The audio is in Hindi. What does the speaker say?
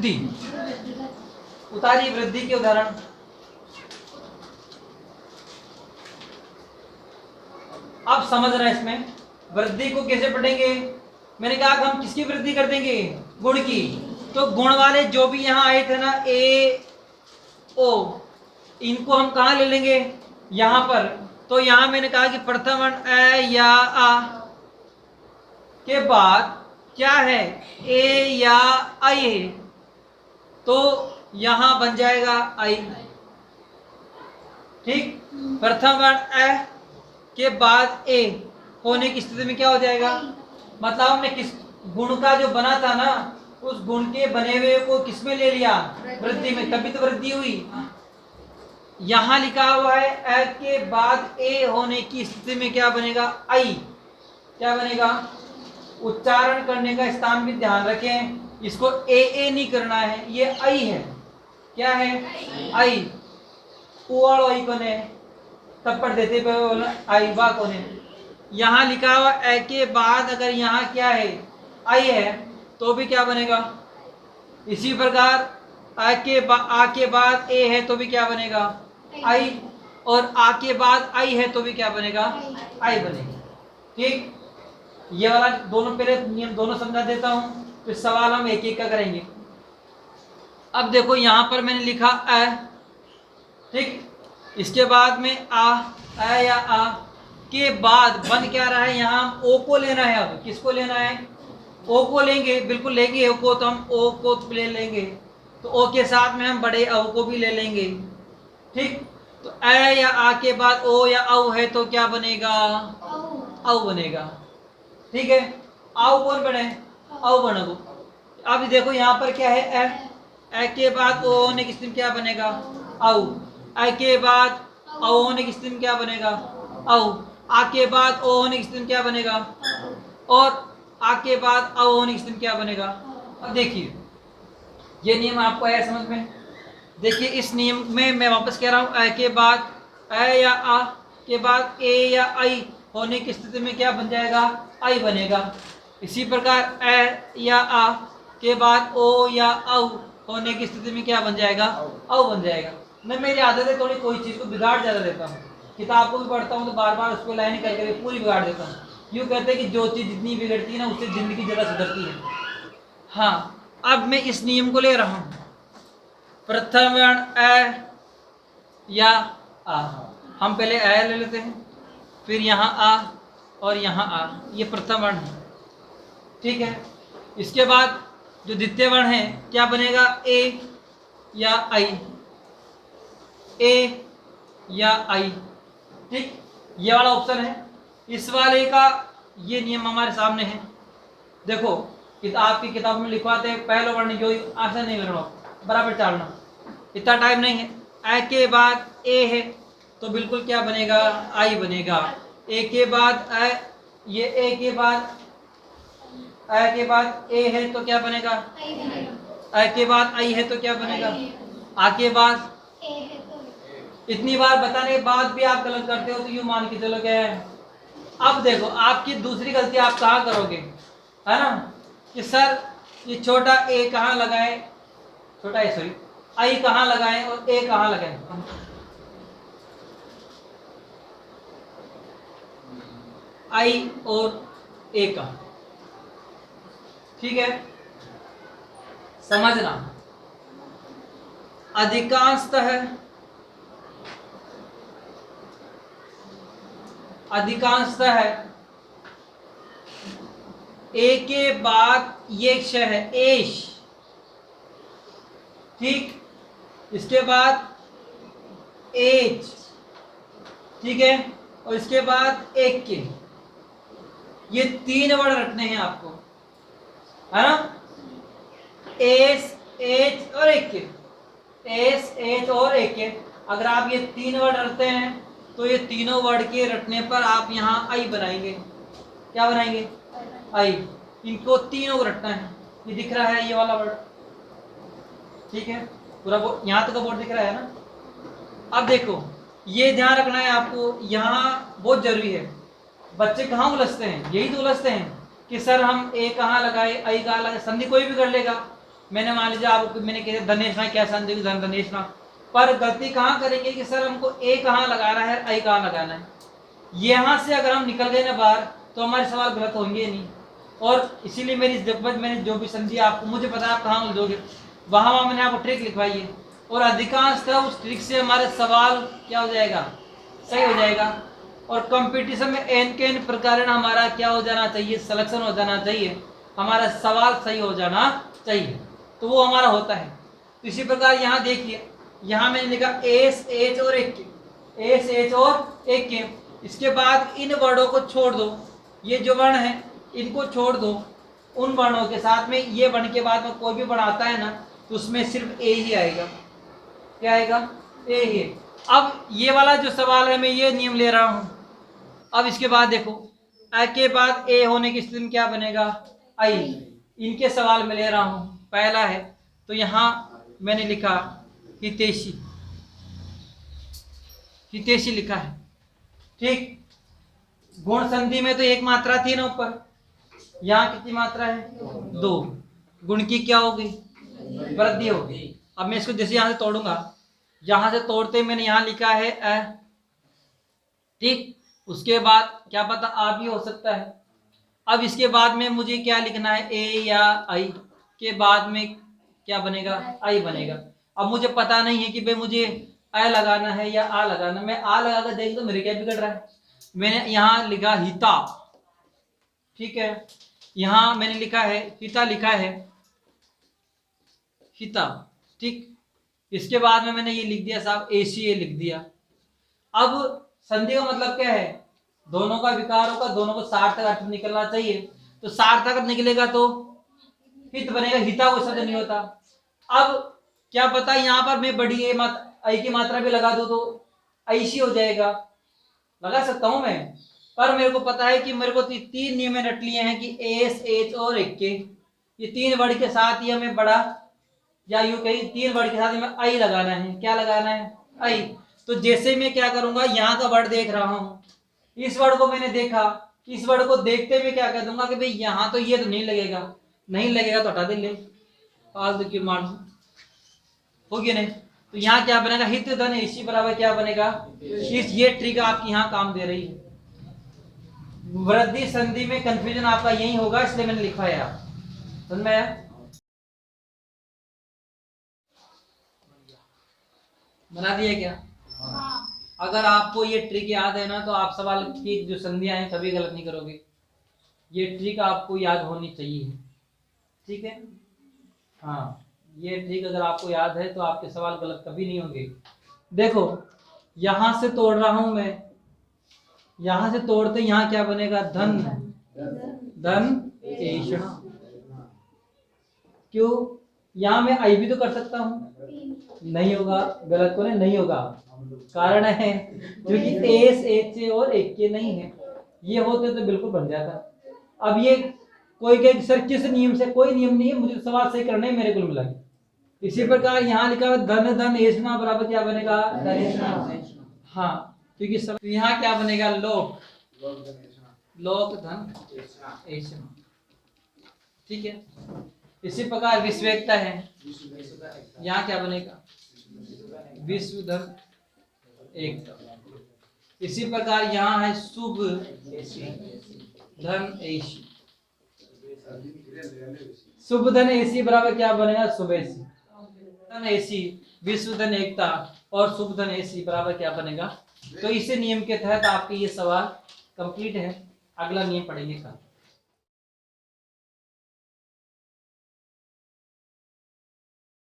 वृद्धि, उतारी वृद्धि के उदाहरण। अब समझना इसमें वृद्धि को कैसे पढ़ेंगे। मैंने कहा कि हम किसकी वृद्धि कर देंगे, गुण की। तो गुण वाले जो भी यहाँ आए थे ना, ए ओ, इनको हम कहाँ ले लेंगे, यहाँ पर। तो यहाँ मैंने कहा कि प्रथम वर्ण अ या आ के बाद क्या है, ए या आई है, तो यहाँ बन जाएगा आई। ठीक, प्रथम वर्ण अ के बाद ए होने की स्थिति में क्या हो जाएगा, मतलब हमने किस गुण का जो बना था ना, उस गुण के बने हुए को किस में ले लिया, वृद्धि में, तभी तो वृद्धि हुई। यहां लिखा हुआ है अ के बाद ए होने की स्थिति में क्या बनेगा, आई। क्या बनेगा, उच्चारण करने का स्थान भी ध्यान रखें, इसको ए नहीं करना है, ये आई है। क्या है, आई। उवाड़ आई कोने थप्पड़ देते पे आई बा कोने। यहाँ लिखा हुआ ए के बाद अगर यहाँ क्या है, आई है, तो भी क्या बनेगा। इसी प्रकार आ के बाद ए है तो भी क्या बनेगा, आई। और आ के बाद आई है तो भी क्या बनेगा, आई बनेगा। ठीक, ये वाला दोनों पहले नियम दोनों समझा देता हूं, फिर सवाल हम एक एक का करेंगे। अब देखो यहाँ पर मैंने लिखा अ, ठीक, इसके बाद में अ या आ के बाद बन क्या रहा है, यहाँ ओ को लेना है। अब किसको लेना है, ओ को लेंगे, बिल्कुल लेंगे ओ को, तो हम ओ को ले लेंगे, तो ओ के साथ में हम बड़े औ को भी ले लेंगे। ठीक, तो अ या आ के बाद ओ या औ है तो क्या बनेगा, औ बनेगा। ठीक है, औ कौन बने, औ बनेगो। अब देखो यहाँ पर क्या है, अ के बाद ओ होने की स्थिति में क्या बनेगा, औ। अ के बाद औ होने की स्थिति में क्या बनेगा, औ। आ के बाद ओ होने की स्थिति में क्या बनेगा, और आ के बाद औ होने की स्थिति में क्या बनेगा। अब देखिए ये नियम आपको आया समझ में। देखिए इस नियम में मैं वापस कह रहा हूँ, अ के बाद अ या आ के बाद ए या आई होने की स्थिति में क्या बन जाएगा, आई बनेगा। इसी प्रकार अ या आ के बाद ओ या औ होने की स्थिति में क्या बन जाएगा, औ बन जाएगा। मैं मेरी आदत है थोड़ी कोई चीज़ को बिगाड़ ज़्यादा देता हूँ, किताब को भी पढ़ता हूँ तो बार बार उसको लाइन करके पूरी बिगाड़ देता हूँ। यूँ कहते हैं कि जो चीज़ जितनी बिगड़ती है ना, उससे ज़िंदगी ज़्यादा सुधरती है। हाँ, अब मैं इस नियम को ले रहा हूँ, प्रथम वर्ण अ या आ। हम पहले अ ले लेते हैं, फिर यहाँ आ और यहाँ आ, ये प्रथम वर्ण है। ठीक है, इसके बाद जो द्वितीय वर्ण है क्या बनेगा, ए या आई, ए या आई। ठीक, ये वाला ऑप्शन है। इस वाले का ये नियम हमारे सामने है। देखो आपकी किताब में लिखवाते हैं पहला वर्ण जो आशा नहीं करना, बराबर चालना, इतना टाइम नहीं है। अ के बाद ए है तो बिल्कुल क्या बनेगा, आई बनेगा। ए के बाद अ, ये ए के बाद अ के बाद ए है तो क्या बनेगा, अ के बाद आई है तो क्या बनेगा, आ के बाद। इतनी बार बताने के बाद भी आप गलत करते हो तो यूं मान के चलो क्या है। अब देखो आपकी दूसरी गलती आप कहाँ करोगे, है ना, कि सर ये छोटा ए कहाँ लगाए, छोटा ए सॉरी आई कहाँ लगाए और ए कहाँ लगाए। आई और ए का, ठीक है, समझना। अधिकांशतः ए के बाद ये अक्षर है एश, ठीक, इसके बाद एच, ठीक है, और इसके बाद एक के, ये तीन वर्ड रखने हैं आपको, है ना, एस एच और एक के, एस एच और एक के। अगर आप ये तीन वर्ड रखते हैं तो ये तीनों वर्ड के रटने पर आप यहाँ आई बनाएंगे। क्या बनाएंगे, आई। इनको तीनों को रटना है। ये दिख रहा है ये वाला वर्ड, ठीक है, पूरा यहाँ तक का बोर्ड दिख रहा है ना। अब देखो ये ध्यान रखना है आपको, यहाँ बहुत जरूरी है। बच्चे कहाँ उलझते हैं, यही तो उलझते हैं कि सर हम ए कहाँ लगाए, आई कहाँ लगाए, संधि कोई भी कर लेगा, मैंने मान लीजिए आपको मैंने कहा धनेशना क्या संदेश धन धनेशना, पर गलती कहाँ करेंगे कि सर हमको ए कहाँ लगाना है, आई कहाँ लगाना है। यहाँ से अगर हम निकल गए ना बाहर तो हमारे सवाल गलत होंगे नहीं। और इसीलिए मैंने जो भी समझी आपको, मुझे पता है आप कहाँ उलझोगे, वहाँ मैंने आपको ट्रिक लिखवाई है। और अधिकांशतः उस ट्रिक से हमारे सवाल क्या हो जाएगा, सही हो जाएगा। और कंपटीशन में एन के एन प्रकार हमारा क्या हो जाना चाहिए, सिलेक्शन हो जाना चाहिए, हमारा सवाल सही हो जाना चाहिए, तो वो हमारा होता है। तो इसी प्रकार यहाँ देखिए, यहाँ मैंने लिखा एस एच और एक के, एस एच और एक के। इसके बाद इन वर्णों को छोड़ दो, ये जो वर्ण है इनको छोड़ दो, उन वर्णों के साथ में ये वर्ण के बाद में कोई भी वर्ण आता है ना तो उसमें सिर्फ ए ही आएगा। क्या आएगा, ए ही। अब ये वाला जो सवाल है मैं ये नियम ले रहा हूं। अब इसके बाद देखो, ए के बाद ए होने की स्थिति में क्या बनेगा, आई। इनके सवाल में ले रहा हूं, पहला है तो यहां मैंने लिखा हितैषी, हितैषी लिखा है, ठीक। गुण संधि में तो एक मात्रा थी ना ऊपर, यहाँ कितनी मात्रा है, 2। गुण की क्या होगी, वृद्धि होगी। अब मैं इसको जैसे यहाँ से तोड़ूंगा, यहाँ से तोड़ते मैंने यहाँ लिखा है अ, ठीक। उसके बाद क्या पता आ भी हो सकता है। अब इसके बाद में मुझे क्या लिखना है, ए या आई के बाद में क्या बनेगा, आई बनेगा। अब मुझे पता नहीं है कि भाई मुझे अ लगाना है या आ लगाना। मैं आ लगा कर देख तो मेरे क्या बिगड़ रहा है। मैंने यहाँ लिखा हिता, ठीक है। यहाँ मैंने लिखा है हिता, लिखा है हिता, ठीक। इसके बाद में मैंने ये लिख दिया साहब एसीए लिख दिया। अब संधि का मतलब क्या है, दोनों का विकार होगा, दोनों को सार्थक अर्थ निकलना चाहिए। तो सार्थक निकलेगा तो हित बनेगा, हिता कोई शब्द नहीं होता। अब क्या पता यहाँ पर मैं बड़ी आई की मात्रा भी लगा दूं तो ऐसी हो जाएगा, लगा सकता हूं मैं। पर मेरे को पता है कि मेरे को 3 नियम रट लिए हैं कि एस एच और एक के, ये 3 वर्ड के साथ ही हमें बड़ा या यूं कहीं 3 वर्ड के साथ हमें आई लगाना है। क्या लगाना है, आई। तो जैसे मैं क्या करूंगा, यहाँ का वर्ड देख रहा हूं, इस वर्ड को मैंने देखा, इस वर्ड को देखते हुए क्या कह दूंगा कि भाई यहाँ तो ये तो नहीं लगेगा, नहीं लगेगा तो हटा दे, ले फालतू की मान होगी नहीं। तो यहाँ क्या बनेगा, हित धन इसी बराबर क्या बनेगा, इस ये ट्रिक आपकी यहाँ काम दे रही है। वृद्धि संधि में कंफ्यूजन आपका यही होगा, इसलिए मैंने लिखा है। आप समझ में आया, बना दिया क्या? अगर आपको ये ट्रिक याद है ना तो आप सवाल की जो संधियां हैं कभी गलत नहीं करोगे। ये ट्रिक आपको याद होनी चाहिए, ठीक है। हाँ, ये ट्रिक अगर आपको याद है तो आपके सवाल गलत कभी नहीं होंगे। देखो यहां से तोड़ रहा हूं मैं, यहां से तोड़ते यहाँ क्या बनेगा, धन धन ऐषणा। क्यों, यहाँ मैं आई भी तो कर सकता हूँ, नहीं होगा, गलत तो नहीं होगा। कारण है क्योंकि एस एच और एक के नहीं है, ये होते तो बिल्कुल बन जाता। अब ये कोई कहे सर किस नियम से, कोई नियम नहीं है, मुझे सवाल सही करना है, मेरे कुल मिला के। इसी प्रकार यहाँ लिखा हुआ धन धन ऐषणा बराबर क्या बनेगा, हाँ, क्योंकि सब तो यहाँ क्या बनेगा, लोक लोक धन ऐषणा, ठीक है। इसी प्रकार विश्वेकता है, यहाँ क्या बनेगा, विश्व धन एकता। इसी प्रकार यहाँ है शुभ धन ऐसी, शुभ धन ऐसी बराबर क्या बनेगा, शुभेसी धन ऐसी, विश्व धन एकता और शुभ धन ऐसी बराबर क्या बनेगा। तो इसी नियम के तहत आपके ये सवाल कंप्लीट है। अगला नियम पढ़ेंगे कल।